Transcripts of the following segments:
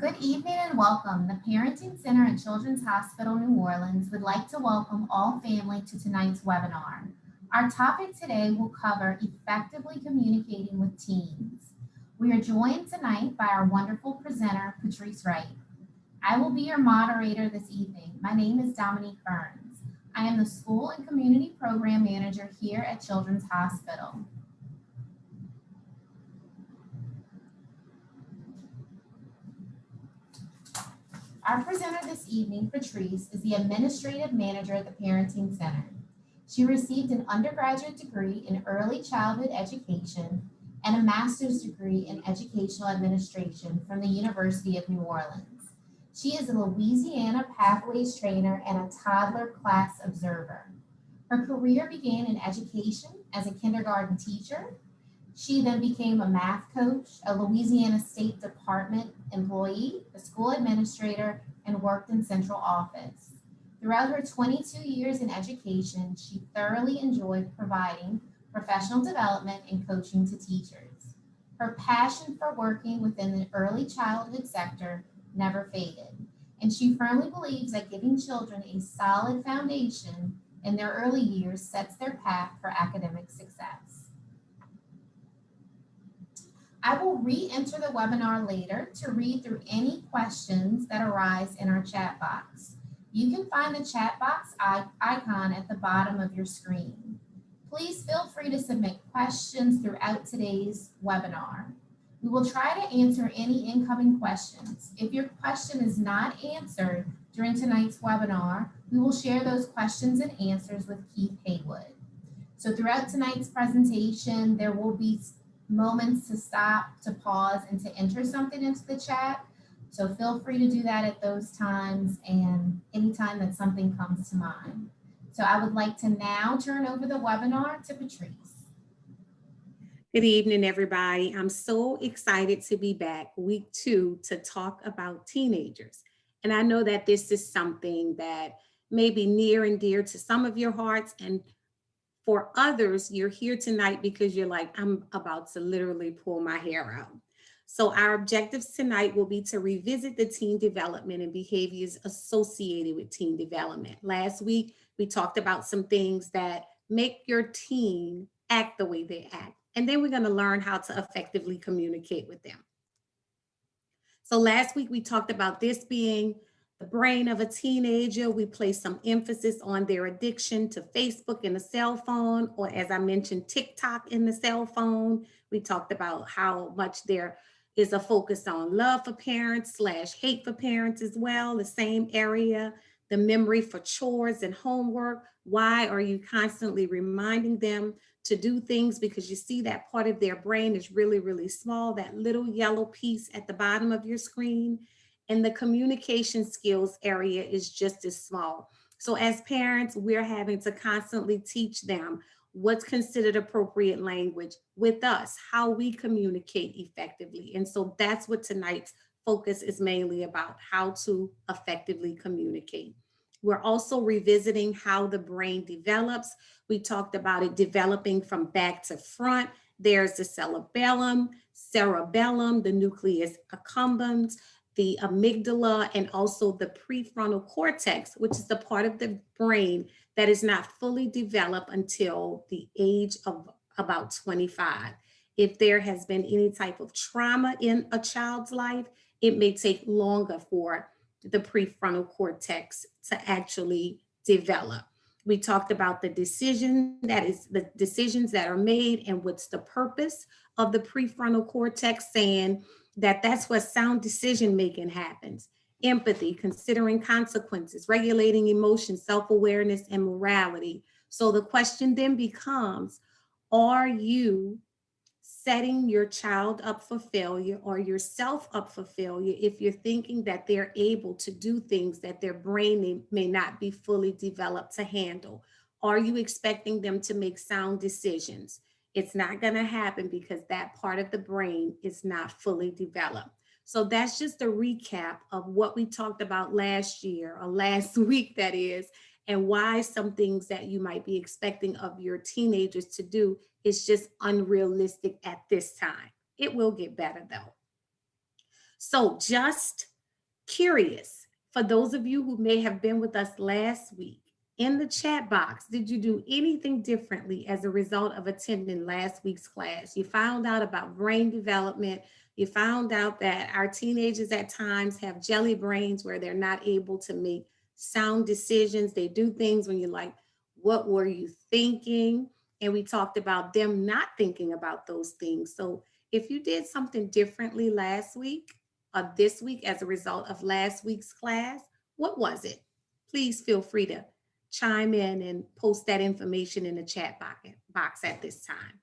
Good evening and welcome. The Parenting Center at Children's Hospital New Orleans would like to welcome all family to tonight's webinar. Our topic today will cover effectively communicating with teens. We are joined tonight by our wonderful presenter, Patrice Wright. I will be your moderator this evening. My name is Dominique Burns. I am the School and Community Program Manager here at Children's Hospital. Our presenter this evening, Patrice, is the Administrative Manager at the Parenting Center. She received an undergraduate degree in early childhood education and a master's degree in educational administration from the University of New Orleans. She is a Louisiana Pathways trainer and a toddler class observer. Her career began in education as a kindergarten teacher. She then became a math coach, a Louisiana State Department employee, a school administrator, and worked in central office. Throughout her 22 years in education, she thoroughly enjoyed providing professional development and coaching to teachers. Her passion for working within the early childhood sector never faded, and she firmly believes that giving children a solid foundation in their early years sets their path for academic success. I will re-enter the webinar later to read through any questions that arise in our chat box. You can find the chat box icon at the bottom of your screen. Please feel free to submit questions throughout today's webinar. We will try to answer any incoming questions. If your question is not answered during tonight's webinar, we will share those questions and answers with Keith Haywood. So throughout tonight's presentation, there will be moments to stop, to pause, and to enter something into the chat. So feel free to do that at those times and anytime that something comes to mind. So I would like to now turn over the webinar to Patrice. Good evening, everybody. I'm so excited to be back week 2 to talk about teenagers. And I know that this is something that may be near and dear to some of your hearts, and for others, you're here tonight because you're like, I'm about to literally pull my hair out. So our objectives tonight will be to revisit the teen development and behaviors associated with teen development. Last week, we talked about some things that make your teen act the way they act. And then we're going to learn how to effectively communicate with them. So last week, we talked about this being the brain of a teenager. We placed some emphasis on their addiction to Facebook and the cell phone, or as I mentioned, TikTok in the cell phone. We talked about how much there is a focus on love for parents / hate for parents as well, the same area, the memory for chores and homework. Why are you constantly reminding them to do things? Because you see that part of their brain is really, really small, that little yellow piece at the bottom of your screen. And the communication skills area is just as small. So as parents, we're having to constantly teach them what's considered appropriate language with us, how we communicate effectively. And so that's what tonight's focus is mainly about, how to effectively communicate. We're also revisiting how the brain develops. We talked about it developing from back to front. There's the cerebellum, the nucleus accumbens, the amygdala, and also the prefrontal cortex, which is the part of the brain that is not fully developed until the age of about 25. If there has been any type of trauma in a child's life, it may take longer for the prefrontal cortex to actually develop. We talked about the decisions that are made and what's the purpose of the prefrontal cortex, saying that that's where sound decision making happens. Empathy, considering consequences, regulating emotions, self-awareness, and morality. So the question then becomes, are you setting your child up for failure or yourself up for failure if you're thinking that they're able to do things that their brain may not be fully developed to handle? Are you expecting them to make sound decisions? It's not going to happen because that part of the brain is not fully developed. So that's just a recap of what we talked about last year, or last week that is, and why some things that you might be expecting of your teenagers to do is just unrealistic at this time. It will get better though. So just Curious, for those of you who may have been with us last week, in the chat box, did you do anything differently as a result of attending last week's class? You found out about brain development. You found out that our teenagers at times have jelly brains where they're not able to make sound decisions. They do things when you're like, what were you thinking? And we talked about them not thinking about those things. So if you did something differently last week or this week as a result of last week's class, what was it? Please feel free to chime in and post that information in the chat box at this time.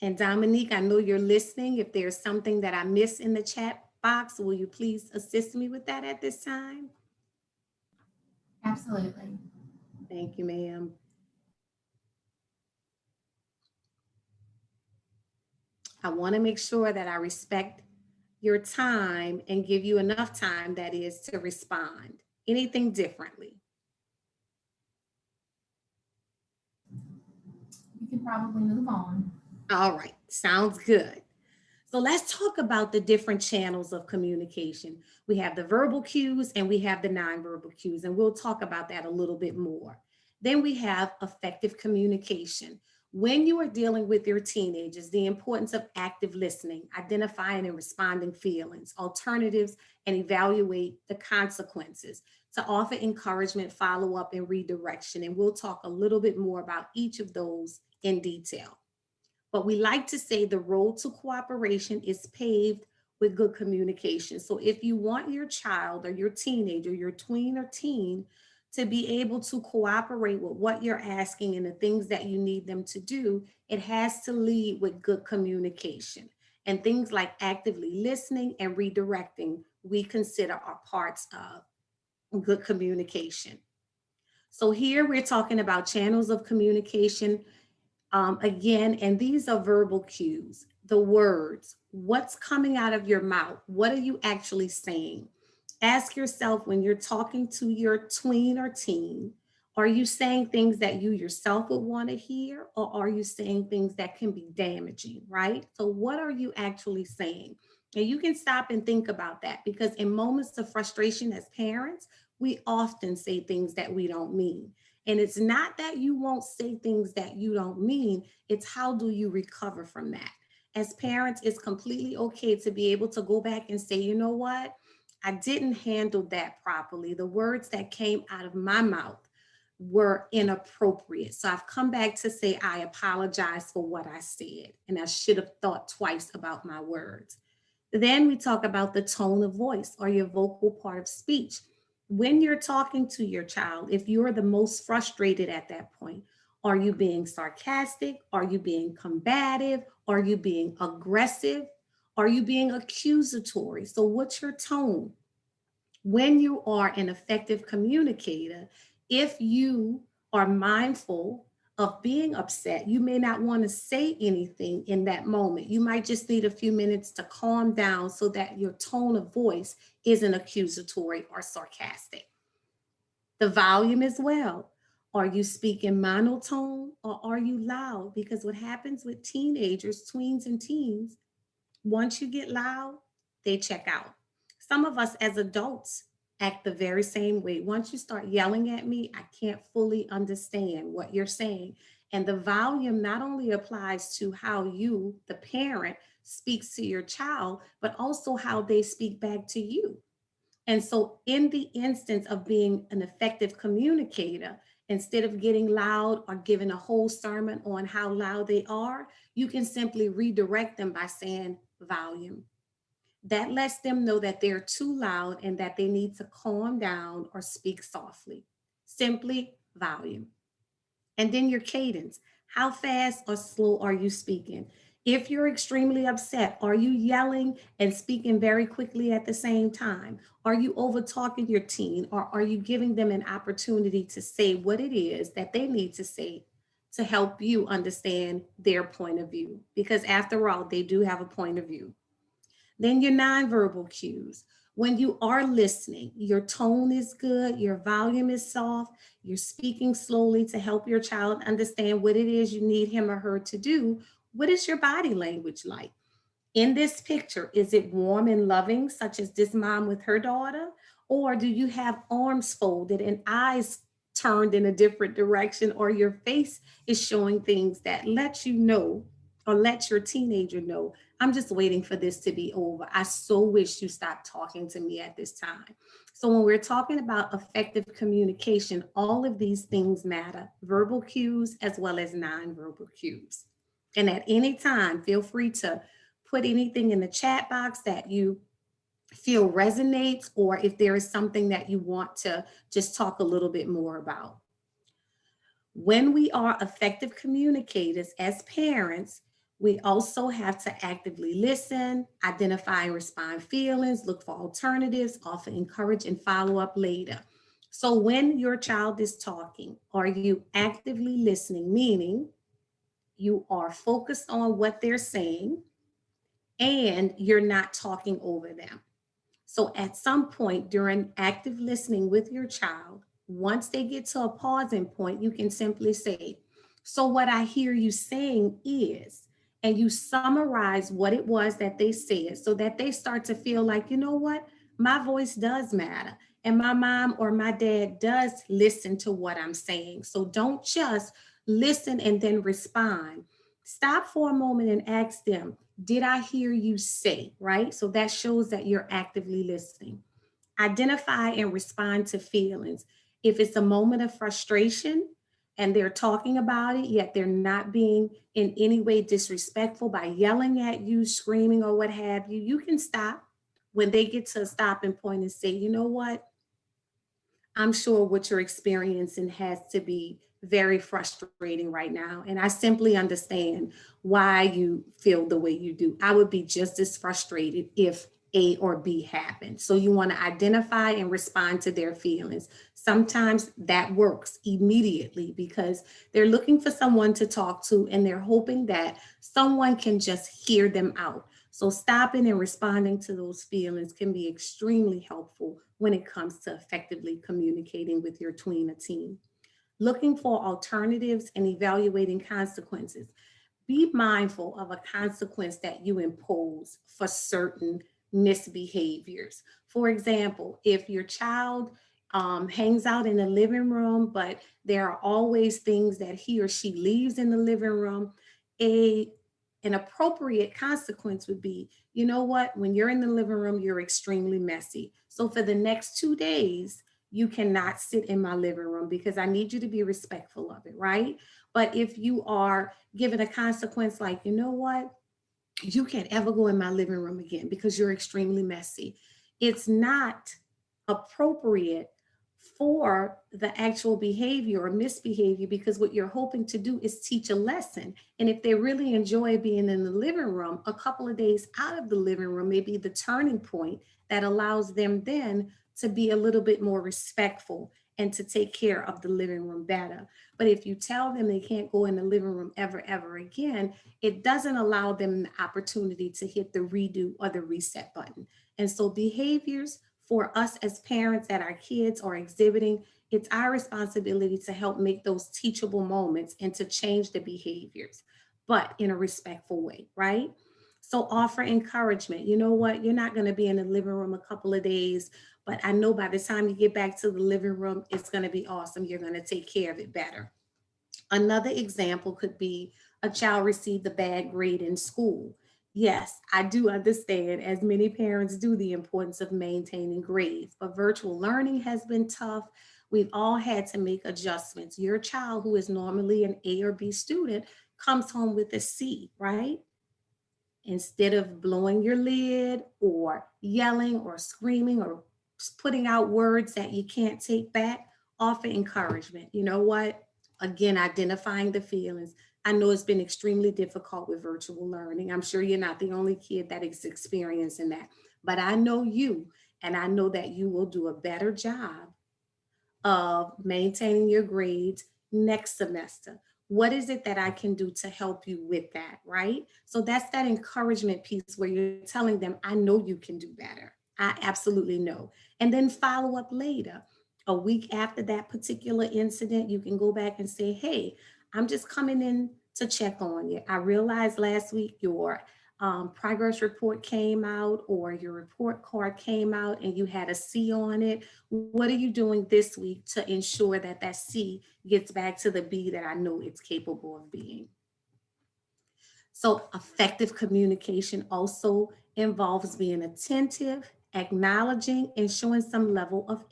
And Dominique, I know you're listening. If there's something that I missed in the chat box, will you please assist me with that at this time? Absolutely. Thank you, ma'am. I want to make sure that I respect your time and give you enough time, that is, to respond. Anything differently? We can probably move on. All right, sounds good. So let's talk about the different channels of communication. We have the verbal cues and we have the nonverbal cues, and we'll talk about that a little bit more. Then we have effective communication. When you are dealing with your teenagers, the importance of active listening, identifying and responding feelings, alternatives, and evaluate the consequences, to offer encouragement, follow up, and redirection. And we'll talk a little bit more about each of those in detail. But we like to say the road to cooperation is paved with good communication. So if you want your child or your teenager, your tween or teen, to be able to cooperate with what you're asking and the things that you need them to do, it has to lead with good communication. And things like actively listening and redirecting, we consider are parts of good communication. So here we're talking about channels of communication. Again, and these are verbal cues, the words, what's coming out of your mouth? What are you actually saying? Ask yourself, when you're talking to your tween or teen, are you saying things that you yourself would want to hear, or are you saying things that can be damaging, right? So what are you actually saying? And you can stop and think about that, because in moments of frustration as parents, we often say things that we don't mean. And it's not that you won't say things that you don't mean, it's how do you recover from that? As parents, it's completely okay to be able to go back and say, you know what? I didn't handle that properly. The words that came out of my mouth were inappropriate. So I've come back to say, I apologize for what I said, and I should have thought twice about my words. Then we talk about the tone of voice, or your vocal part of speech. When you're talking to your child, if you're the most frustrated at that point, are you being sarcastic? Are you being combative? Are you being aggressive? Are you being accusatory? So what's your tone? When you are an effective communicator, if you are mindful of being upset, you may not want to say anything in that moment. You might just need a few minutes to calm down so that your tone of voice isn't accusatory or sarcastic. The volume as well. Are you speaking monotone or are you loud? Because what happens with teenagers, tweens and teens, once you get loud, they check out. Some of us as adults act the very same way. Once you start yelling at me, I can't fully understand what you're saying. And the volume not only applies to how you, the parent, speaks to your child, but also how they speak back to you. And so, in the instance of being an effective communicator, instead of getting loud or giving a whole sermon on how loud they are, you can simply redirect them by saying volume. That lets them know that they're too loud and that they need to calm down or speak softly. Simply volume. And then your cadence. How fast or slow are you speaking? If you're extremely upset, are you yelling and speaking very quickly at the same time? Are you over talking your teen, or are you giving them an opportunity to say what it is that they need to say to help you understand their point of view? Because after all, they do have a point of view. Then your nonverbal cues. When you are listening, your tone is good, your volume is soft, you're speaking slowly to help your child understand what it is you need him or her to do. What is your body language like? In this picture, is it warm and loving, such as this mom with her daughter? Or do you have arms folded and eyes turned in a different direction, or your face is showing things that let you know or let your teenager know, I'm just waiting for this to be over. I so wish you stopped talking to me at this time. So when we're talking about effective communication, all of these things matter, verbal cues as well as nonverbal cues. And at any time, feel free to put anything in the chat box that you feel resonates, or if there is something that you want to just talk a little bit more about. When we are effective communicators as parents, we also have to actively listen, identify and respond feelings, look for alternatives, offer encourage and follow up later. So when your child is talking, are you actively listening? Meaning you are focused on what they're saying and you're not talking over them. So at some point during active listening with your child, once they get to a pausing point, you can simply say, so what I hear you saying is, and you summarize what it was that they said so that they start to feel like, you know what, my voice does matter. And my mom or my dad does listen to what I'm saying. So don't just listen and then respond. Stop for a moment and ask them, did I hear you say, right? So that shows that you're actively listening. Identify and respond to feelings. If it's a moment of frustration and they're talking about it, yet they're not being in any way disrespectful by yelling at you, screaming, or what have you, you can stop when they get to a stopping point and say, you know what? I'm sure what you're experiencing has to be very frustrating right now. And I simply understand why you feel the way you do. I would be just as frustrated if A or B happened. So you want to identify and respond to their feelings. Sometimes that works immediately because they're looking for someone to talk to and they're hoping that someone can just hear them out. So stopping and responding to those feelings can be extremely helpful when it comes to effectively communicating with your tween or teen. Looking for alternatives and evaluating consequences. Be mindful of a consequence that you impose for certain misbehaviors. For example, if your child hangs out in the living room, but there are always things that he or she leaves in the living room, a an appropriate consequence would be, you know what, when you're in the living room, you're extremely messy. So for the next 2 days, you cannot sit in my living room because I need you to be respectful of it, right? But if you are given a consequence like, you know what, you can't ever go in my living room again because you're extremely messy, it's not appropriate for the actual behavior or misbehavior, because what you're hoping to do is teach a lesson. And if they really enjoy being in the living room, a couple of days out of the living room may be the turning point that allows them then to be a little bit more respectful and to take care of the living room better. But if you tell them they can't go in the living room ever again, it doesn't allow them the opportunity to hit the redo or the reset button. And so behaviors for us as parents that our kids are exhibiting, it's our responsibility to help make those teachable moments and to change the behaviors, but in a respectful way, right? So offer encouragement. You know what? You're not going to be in the living room a couple of days, but I know by the time you get back to the living room, it's going to be awesome. You're going to take care of it better. Another example could be a child received a bad grade in school. Yes, I do understand, as many parents do, the importance of maintaining grades, but virtual learning has been tough. We've all had to make adjustments. Your child, who is normally an A or B student, comes home with a C, right? Instead of blowing your lid or yelling or screaming or putting out words that you can't take back, offer encouragement. You know what? Again, identifying the feelings. I know it's been extremely difficult with virtual learning. I'm sure you're not the only kid that is experiencing that, but I know you, and I know that you will do a better job of maintaining your grades next semester. What is it that I can do to help you with that, right? So that's that encouragement piece where you're telling them, I know you can do better. I absolutely know. And then follow up later. A week after that particular incident, you can go back and say, hey, I'm just coming in to check on you. I realized last week your progress report came out or your report card came out and you had a C on it. What are you doing this week to ensure that that C gets back to the B that I know it's capable of being? So, effective communication also involves being attentive, acknowledging, and showing some level of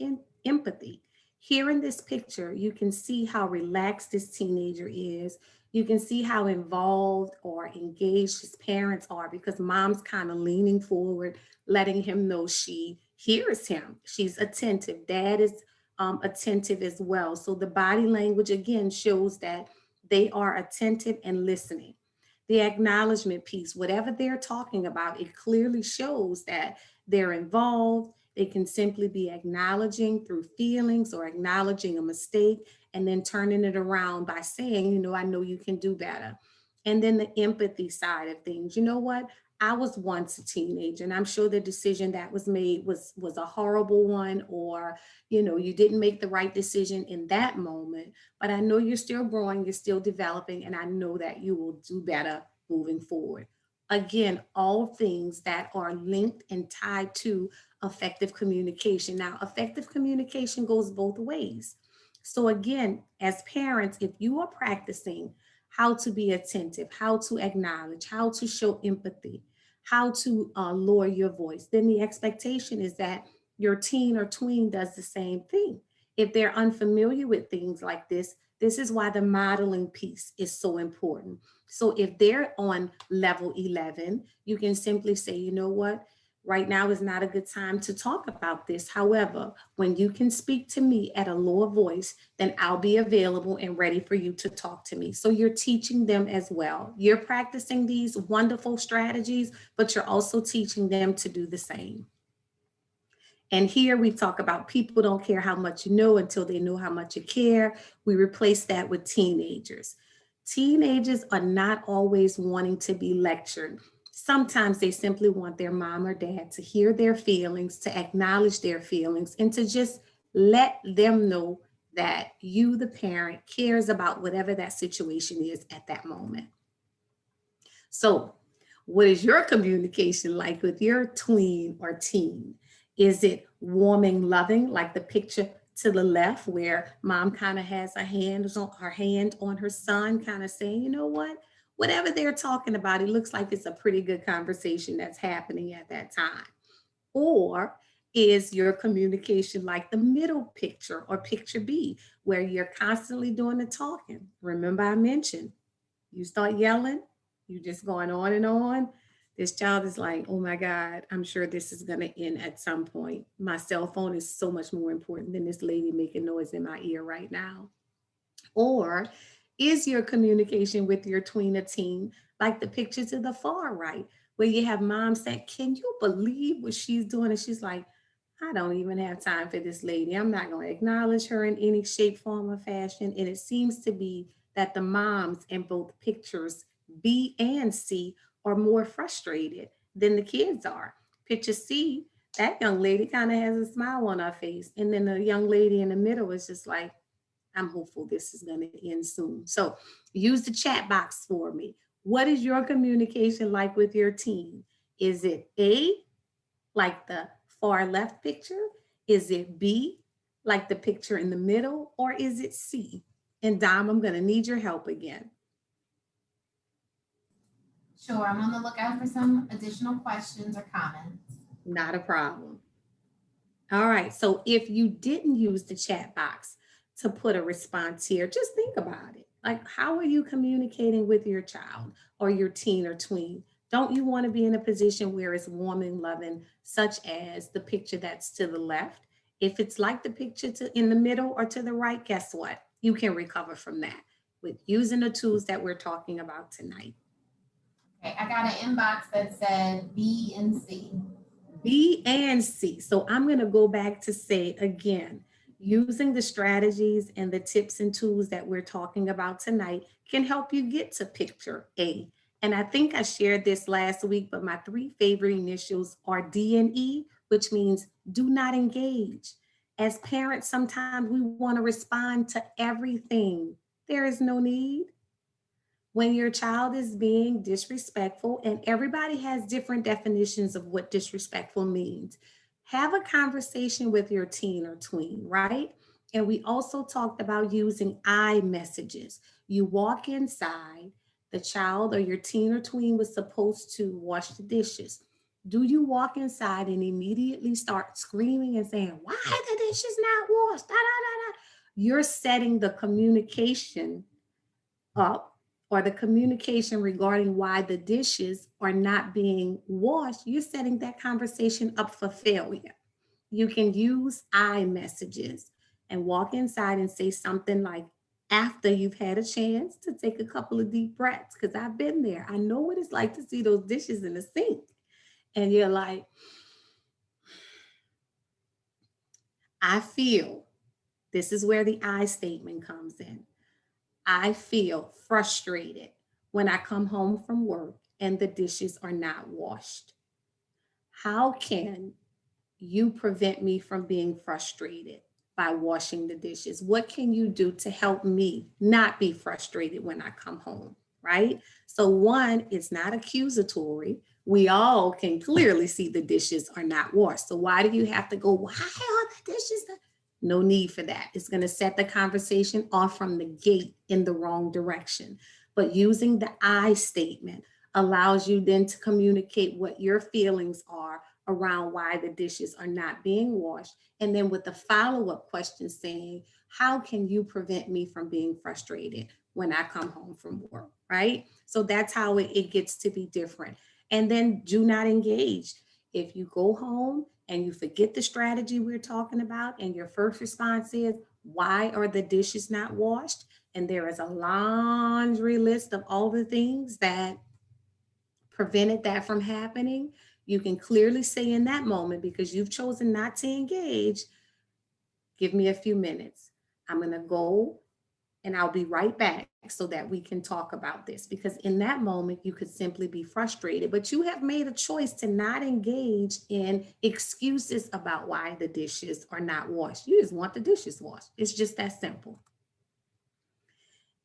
empathy. Here in this picture, you can see how relaxed this teenager is. You can see how involved or engaged his parents are because mom's kind of leaning forward, letting him know she hears him. She's attentive. Dad is attentive as well. So the body language again shows that they are attentive and listening. The acknowledgement piece, whatever they're talking about, it clearly shows that they're involved. They can simply be acknowledging through feelings or acknowledging a mistake and then turning it around by saying, I know you can do better. And then the empathy side of things. You know what? I was once a teenager, and I'm sure the decision that was made was a horrible one, or you didn't make the right decision in that moment, but I know you're still growing, you're still developing, and I know that you will do better moving forward. Again, all things that are linked and tied to effective communication. Now, effective communication goes both ways. So, again, as parents, if you are practicing how to be attentive, how to acknowledge, how to show empathy, how to lower your voice, then the expectation is that your teen or tween does the same thing. If they're unfamiliar with things like this is why the modeling piece is so important. So if they're on level 11, you can simply say, you know what? Right now is not a good time to talk about this. However, when you can speak to me at a lower voice, then I'll be available and ready for you to talk to me. So you're teaching them as well. You're practicing these wonderful strategies, but you're also teaching them to do the same. And here we talk about people don't care how much you know until they know how much you care. We replace that with teenagers. Teenagers are not always wanting to be lectured. Sometimes they simply want their mom or dad to hear their feelings, to acknowledge their feelings, and to just let them know that you, the parent, cares about whatever that situation is at that moment. So, what is your communication like with your tween or teen? Is it warming, loving, like the picture to the left, where mom kind of has her hand on her son, kind of saying, you know what? Whatever they're talking about, it looks like it's a pretty good conversation that's happening at that time. Or is your communication like the middle picture or picture B, where you're constantly doing the talking? Remember, I mentioned you start yelling, you just going on and on. This child is like, oh my God, I'm sure this is going to end at some point. My cell phone is so much more important than this lady making noise in my ear right now. Or is your communication with your tween or teen like the picture to the far right, where you have mom saying, can you believe what she's doing? And she's like, I don't even have time for this lady. I'm not going to acknowledge her in any shape, form, or fashion. And it seems to be that the moms in both pictures, B and C, are more frustrated than the kids are. Picture C, that young lady kind of has a smile on her face. And then the young lady in the middle is just like, I'm hopeful this is going to end soon. So use the chat box for me. What is your communication like with your team? Is it A, like the far left picture? Is it B, like the picture in the middle? Or is it C? And Dom, I'm going to need your help again. Sure, I'm on the lookout for some additional questions or comments. Not a problem. All right. So if you didn't use the chat box to put a response here, just think about it. Like, how are you communicating with your child or your teen or tween? Don't you want to be in a position where it's warm and loving, such as the picture that's to the left? If it's like the picture in the middle or to the right, guess what? You can recover from that with using the tools that we're talking about tonight. Okay, I got an inbox that said B and C. B and C. So I'm going to go back to say again, using the strategies and the tips and tools that we're talking about tonight can help you get to picture A. And I think I shared this last week, but my three favorite initials are D and E, which means do not engage. As parents, sometimes we want to respond to everything. There is no need. When your child is being disrespectful, and everybody has different definitions of what disrespectful means, have a conversation with your teen or tween, right? And we also talked about using I messages. You walk inside, the child or your teen or tween was supposed to wash the dishes. Do you walk inside and immediately start screaming and saying, why are the dishes not washed? Da, da, da, da. You're setting the communication up, or the communication regarding why the dishes are not being washed. You're setting that conversation up for failure. You can use I messages and walk inside and say something like, after you've had a chance to take a couple of deep breaths, because I've been there. I know what it's like to see those dishes in the sink. And you're like, I feel, this is where the I statement comes in. I feel frustrated when I come home from work and the dishes are not washed. How can you prevent me from being frustrated by washing the dishes? What can you do to help me not be frustrated when I come home? Right? So, one, it's not accusatory. We all can clearly see the dishes are not washed. So, why do you have to go, why are the dishes not? No need for that. It's going to set the conversation off from the gate in the wrong direction. But using the I statement allows you then to communicate what your feelings are around why the dishes are not being washed. And then with the follow-up question saying, how can you prevent me from being frustrated when I come home from work, right? So that's how it gets to be different. And then do not engage. If you go home and you forget the strategy we're talking about, and your first response is, why are the dishes not washed? And there is a laundry list of all the things that prevented that from happening. You can clearly say in that moment, because you've chosen not to engage, give me a few minutes. I'm going to go and I'll be right back so that we can talk about this. Because in that moment, you could simply be frustrated, but you have made a choice to not engage in excuses about why the dishes are not washed. You just want the dishes washed. It's just that simple.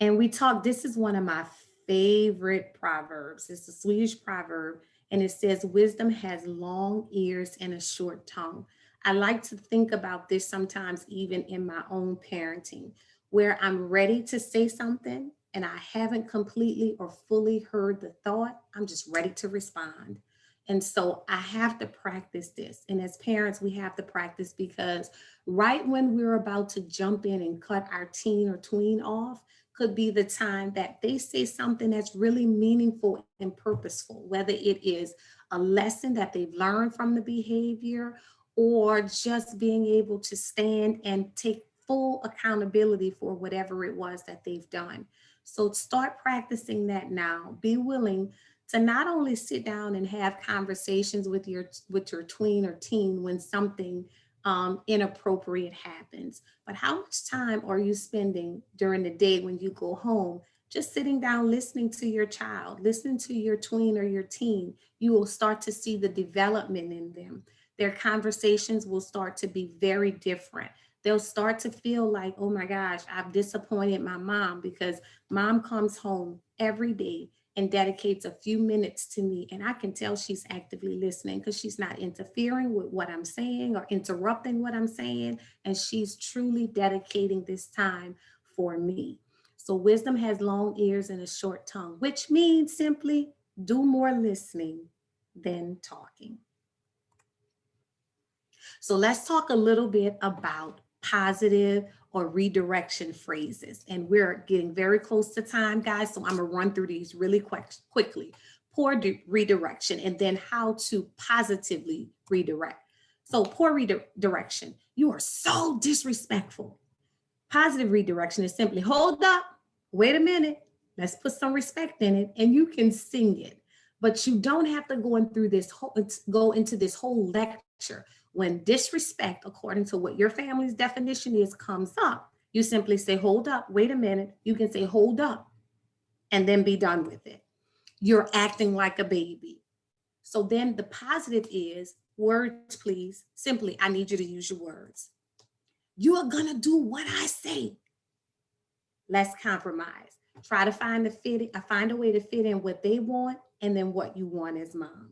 And we talk, this is one of my favorite proverbs. It's a Swedish proverb, and it says, wisdom has long ears and a short tongue. I like to think about this sometimes, even in my own parenting, where I'm ready to say something and I haven't completely or fully heard the thought. I'm just ready to respond. And so I have to practice this. And as parents, we have to practice, because right when we're about to jump in and cut our teen or tween off, could be the time that they say something that's really meaningful and purposeful, whether it is a lesson that they've learned from the behavior, or just being able to stand and take full accountability for whatever it was that they've done. So start practicing that now. Be willing to not only sit down and have conversations with your tween or teen when something inappropriate happens, but how much time are you spending during the day when you go home just sitting down listening to your child, listening to your tween or your teen? You will start to see the development in them. Their conversations will start to be very different. They'll start to feel like, oh my gosh, I've disappointed my mom, because mom comes home every day and dedicates a few minutes to me. And I can tell she's actively listening, because she's not interfering with what I'm saying or interrupting what I'm saying. And she's truly dedicating this time for me. So wisdom has long ears and a short tongue, which means simply do more listening than talking. So let's talk a little bit about positive or redirection phrases. And we're getting very close to time, guys. So I'm going to run through these really quickly. Poor redirection, and then how to positively redirect. So poor redirection, you are so disrespectful. Positive redirection is simply, hold up, wait a minute, let's put some respect in it, and you can sing it. But you don't have to go into this whole lecture. When disrespect, according to what your family's definition is, comes up, you simply say, hold up, wait a minute. You can say, hold up, and then be done with it. You're acting like a baby. So then the positive is, Words, please. Simply, I need you to use your words. You are gonna do what I say. Let's compromise. Try to find find a way to fit in what they want and then what you want as mom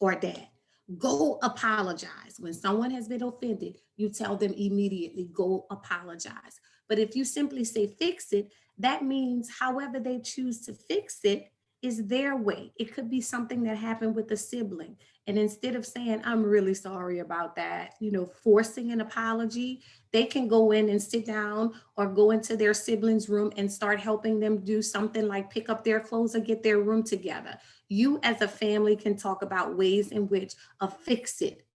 or dad. Go apologize. When someone has been offended, you tell them immediately, go apologize. But if you simply say fix it, that means however they choose to fix it is their way. It could be something that happened with a sibling. And instead of saying, I'm really sorry about that, forcing an apology, they can go in and sit down or go into their sibling's room and start helping them do something like pick up their clothes or get their room together. You as a family can talk about ways in which a fix it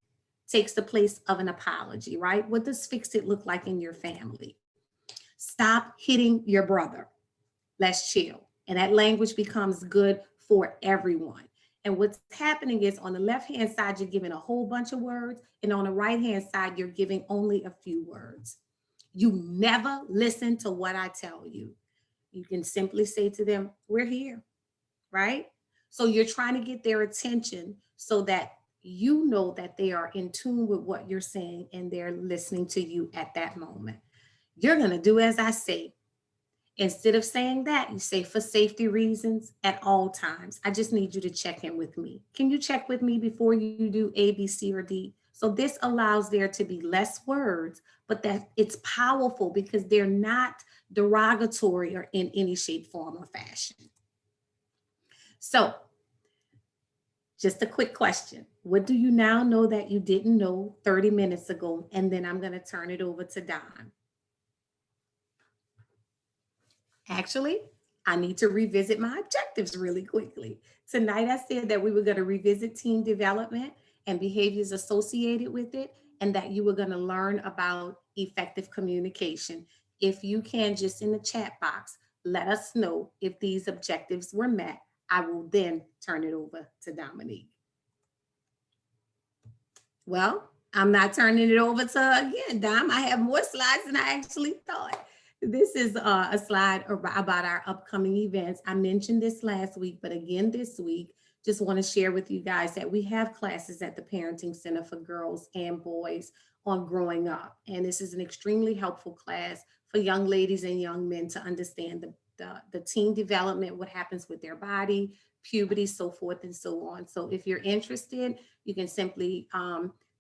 takes the place of an apology, right? What does fix it look like in your family? Stop hitting your brother. Let's chill. And that language becomes good for everyone. And what's happening is on the left-hand side, you're giving a whole bunch of words. And on the right-hand side, you're giving only a few words. You never listen to what I tell you. You can simply say to them, we're here, right? So you're trying to get their attention so that you know that they are in tune with what you're saying and they're listening to you at that moment. You're going to do as I say. Instead of saying that, you say for safety reasons at all times. I just need you to check in with me. Can you check with me before you do A, B, C, or D? So this allows there to be less words, but that it's powerful because they're not derogatory or in any shape, form, or fashion. So just a quick question. What do you now know that you didn't know 30 minutes ago? And then I'm going to turn it over to Don. Actually, I need to revisit my objectives really quickly. Tonight, I said that we were going to revisit team development and behaviors associated with it, and that you were going to learn about effective communication. If you can, just in the chat box, let us know if these objectives were met. I will then turn it over to Dominique. Well, I'm not turning it over to, again, Dom. I have more slides than I actually thought. This is a slide about our upcoming events. I mentioned this last week, but again this week, just want to share with you guys that we have classes at the Parenting Center for girls and boys on growing up. And this is an extremely helpful class for young ladies and young men to understand the teen development, what happens with their body, puberty, so forth and so on. So if you're interested, you can simply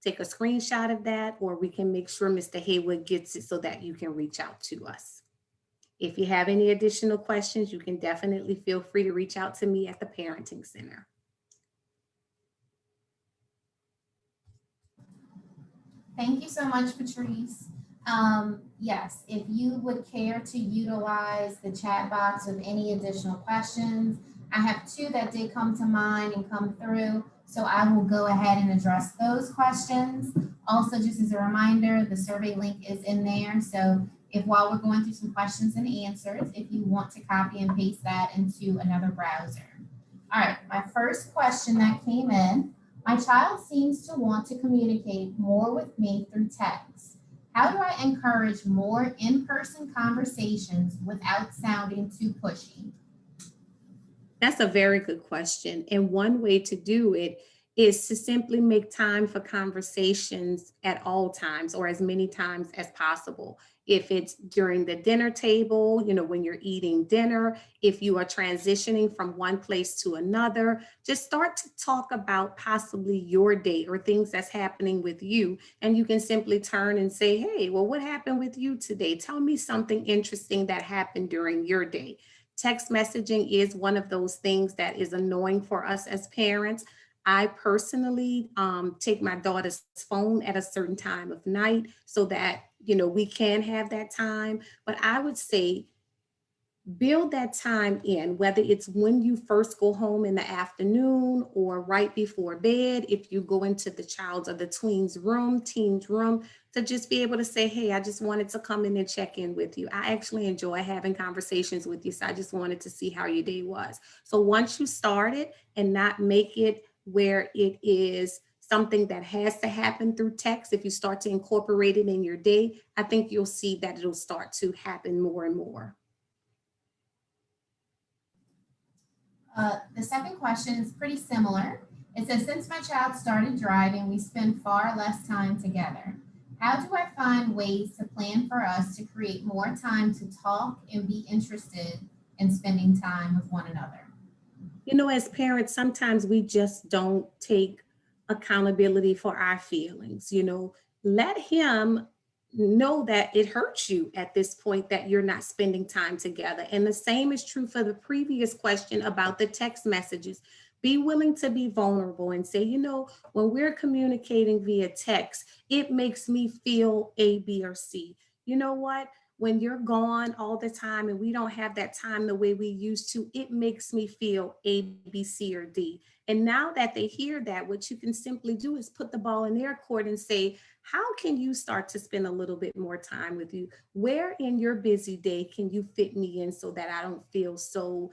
take a screenshot of that, or we can make sure Mr. Haywood gets it so that you can reach out to us. If you have any additional questions, you can definitely feel free to reach out to me at the Parenting Center. Thank you so much, Patrice. Yes, if you would care to utilize the chat box with any additional questions, I have two that did come to mind and come through, so I will go ahead and address those questions. Also, just as a reminder, the survey link is in there, so if while we're going through some questions and answers, if you want to copy and paste that into another browser. All right, my first question that came in, my child seems to want to communicate more with me through text. How do I encourage more in-person conversations without sounding too pushy? That's a very good question. And one way to do it is to simply make time for conversations at all times or as many times as possible. If it's during the dinner table, when you're eating dinner, if you are transitioning from one place to another, just start to talk about possibly your day or things that's happening with you. And you can simply turn and say, hey, well, what happened with you today? Tell me something interesting that happened during your day. Text messaging is one of those things that is annoying for us as parents. I personally take my daughter's phone at a certain time of night so that, we can have that time. But I would say build that time in, whether it's when you first go home in the afternoon or right before bed, if you go into the child's or the teen's room, to just be able to say, hey, I just wanted to come in and check in with you. I actually enjoy having conversations with you. So I just wanted to see how your day was. So once you start it and not make it where it is something that has to happen through text, if you start to incorporate it in your day, I think you'll see that it'll start to happen more and more. The second question is pretty similar. It says, since my child started driving, we spend far less time together. How do I find ways to plan for us to create more time to talk and be interested in spending time with one another? You know, as parents, sometimes we just don't take accountability for our feelings. You know, let him know that it hurts you at this point that you're not spending time together. And the same is true for the previous question about the text messages. Be willing to be vulnerable and say, you know, when we're communicating via text, it makes me feel A, B, or C. You know what? When you're gone all the time and we don't have that time the way we used to, it makes me feel A, B, C, or D. And now that they hear that, what you can simply do is put the ball in their court and say, how can you start to spend a little bit more time with you? Where in your busy day can you fit me in so that I don't feel so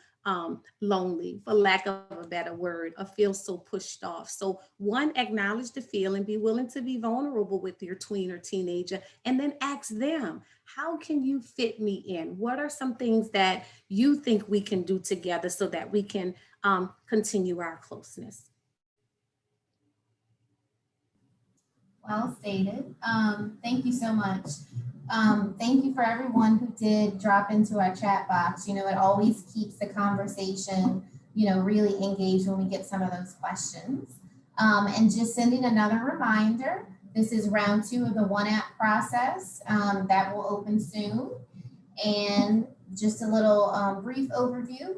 lonely, for lack of a better word, or feel so pushed off? So, one, acknowledge the feeling, be willing to be vulnerable with your tween or teenager, and then ask them, how can you fit me in? What are some things that you think we can do together so that we can continue our closeness? Well stated. Thank you so much. Thank you for everyone who did drop into our chat box. You know, it always keeps the conversation, you know, really engaged when we get some of those questions. And just sending another reminder, this is round 2 of the One App process that will open soon. And just a little brief overview.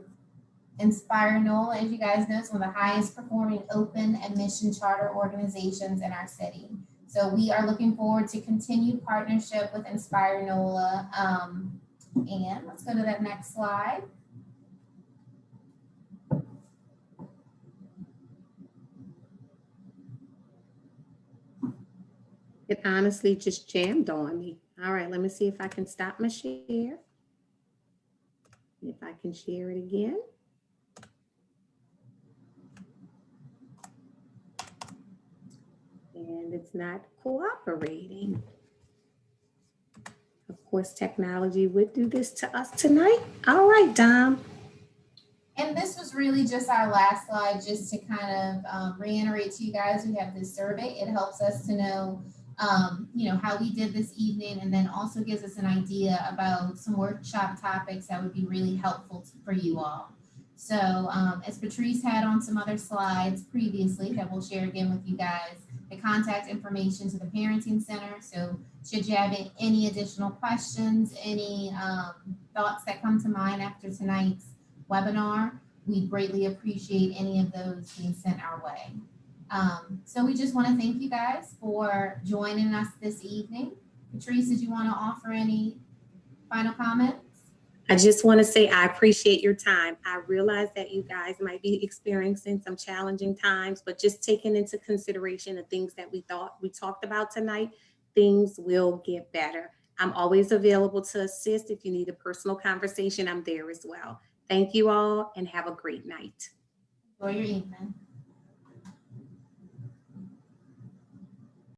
Inspire NOLA, as you guys know, is one of the highest performing open admission charter organizations in our city. So we are looking forward to continued partnership with Inspire NOLA. And let's go to that next slide. It honestly just jammed on me. All right, let me see if I can stop my share. If I can share it again. And it's not cooperating. Of course, technology would do this to us tonight. All right, Dom. And this was really just our last slide, just to kind of reiterate to you guys, we have this survey. It helps us to know, you know, how we did this evening, and then also gives us an idea about some workshop topics that would be really helpful for you all. So as Patrice had on some other slides previously that we'll share again with you guys, the contact information to the Parenting Center. So should you have any additional questions, any thoughts that come to mind after tonight's webinar, we greatly appreciate any of those being sent our way. So we just want to thank you guys for joining us this evening. Patrice, did you want to offer any final comments? I just want to say I appreciate your time. I realize that you guys might be experiencing some challenging times, but just taking into consideration the things that we talked about tonight, things will get better. I'm always available to assist. If you need a personal conversation, I'm there as well. Thank you all and have a great night. Enjoy your evening.